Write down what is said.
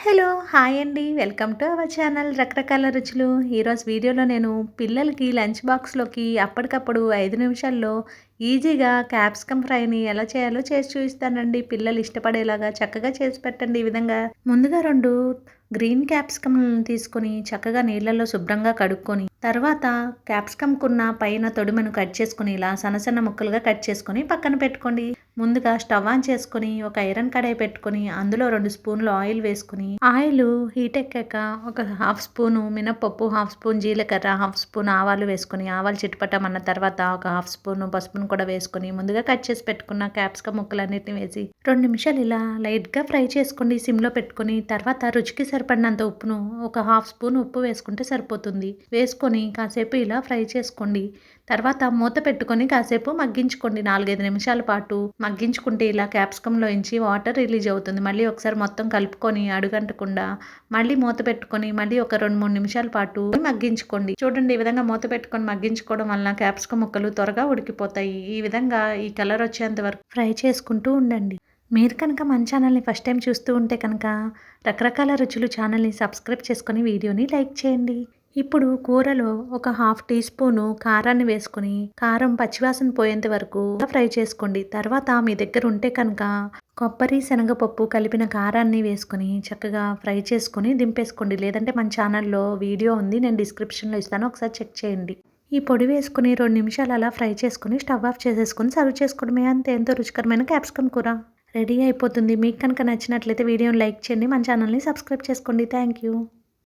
Hello! Hi అండి. Welcome to our channel రకరకాల రుచులు. ఈరోజు వీడియోలో నేను పిల్లలకి లంచ్ బాక్స్‌లోకి అప్పటికప్పుడు 5 నిమిషాల్లో ఈజీగా క్యాప్సికమ్ ఫ్రైని ఎలా చేయాలో చేసి చూపిస్తానండి. పిల్లలు ఇష్టపడేలాగా చక్కగా చేసి పెట్టండి ఈ విధంగా. ముందుగా 2 గ్రీన్ క్యాప్సికమ్‌లను తీసుకొని చక్కగా నీళ్ళల్లో శుభ్రంగా కడుక్కొని, తర్వాత క్యాప్సికమ్‌కున్న పైన తొడిమను కట్ చేసుకొని ఇలా సన్న సన్న ముక్కలుగా కట్ చేసుకొని పక్కన పెట్టుకోండి. ముందుగా స్టవ్ ఆన్ చేసుకొని ఒక ఐరన్ కడాయి పెట్టుకొని అందులో 2 స్పూన్లు ఆయిల్ వేసుకొని ఆయిల్ హీట్ ఎక్కాక ఒక హాఫ్ స్పూను మినపప్పు, హాఫ్ స్పూన్ జీలకర్ర, హాఫ్ స్పూన్ ఆవాలు వేసుకొని ఆవాలు చిటపటమన్న తర్వాత ఒక హాఫ్ స్పూను పసుపును కూడా వేసుకొని ముందుగా కట్ చేసి పెట్టుకున్న క్యాప్సికమ్ ముక్కలన్నిటిని వేసి 2 నిమిషాలు ఇలా లైట్‌గా ఫ్రై చేసుకోండి సిమ్‌లో పెట్టుకొని. తర్వాత రుచికి సరిపడినంత ఉప్పును ఒక హాఫ్ స్పూన్ ఉప్పు వేసుకుంటే సరిపోతుంది. వేసుకొని కాసేపు ఇలా ఫ్రై చేసుకోండి. తర్వాత మూత పెట్టుకొని కాసేపు మగ్గించుకోండి 4, 5 నిమిషాల పాటు. మగ్గించుకుంటే ఇలా క్యాప్సికంలోంచి వాటర్ రిలీజ్ అవుతుంది. మళ్ళీ ఒకసారి మొత్తం కలుపుకొని అడుగంటకుండా మళ్ళీ మూత పెట్టుకొని మళ్ళీ ఒక 2, 3 నిమిషాల పాటు మగ్గించుకోండి. చూడండి ఈ విధంగా మూత పెట్టుకొని మగ్గించుకోవడం వలన క్యాప్సికం ముక్కలు త్వరగా ఉడికిపోతాయి. ఈ విధంగా ఈ కలర్ వచ్చేంత వరకు ఫ్రై చేసుకుంటూ ఉండండి. మీరు కనుక మన ఛానల్ని ఫస్ట్ టైం చూస్తూ ఉంటే కనుక రకరకాల రుచులు ఛానల్ని సబ్స్క్రైబ్ చేసుకొని వీడియోని లైక్ చేయండి. ఇప్పుడు కూరలో ఒక హాఫ్ టీ స్పూను కారాన్ని వేసుకొని కారం పచ్చివాసన పోయేంత వరకు ఫ్రై చేసుకోండి. తర్వాత మీ దగ్గర ఉంటే కనుక కొబ్బరి శనగపప్పు కలిపిన కారాన్ని వేసుకొని చక్కగా ఫ్రై చేసుకొని దింపేసుకోండి. లేదంటే మన ఛానల్లో వీడియో ఉంది, నేను డిస్క్రిప్షన్లో ఇస్తాను, ఒకసారి చెక్ చేయండి. ఈ పొడి వేసుకుని 2 నిమిషాలు అలా ఫ్రై చేసుకొని స్టవ్ ఆఫ్ చేసేసుకొని సర్వ్ చేసుకోవడమే. అంతే, ఎంతో రుచికరమైన క్యాప్సికమ్ కూర రెడీ అయిపోతుంది. మీకు కనుక నచ్చినట్లయితే వీడియోని లైక్ చేయండి, మన ఛానల్ని సబ్స్క్రైబ్ చేసుకోండి. Thank you.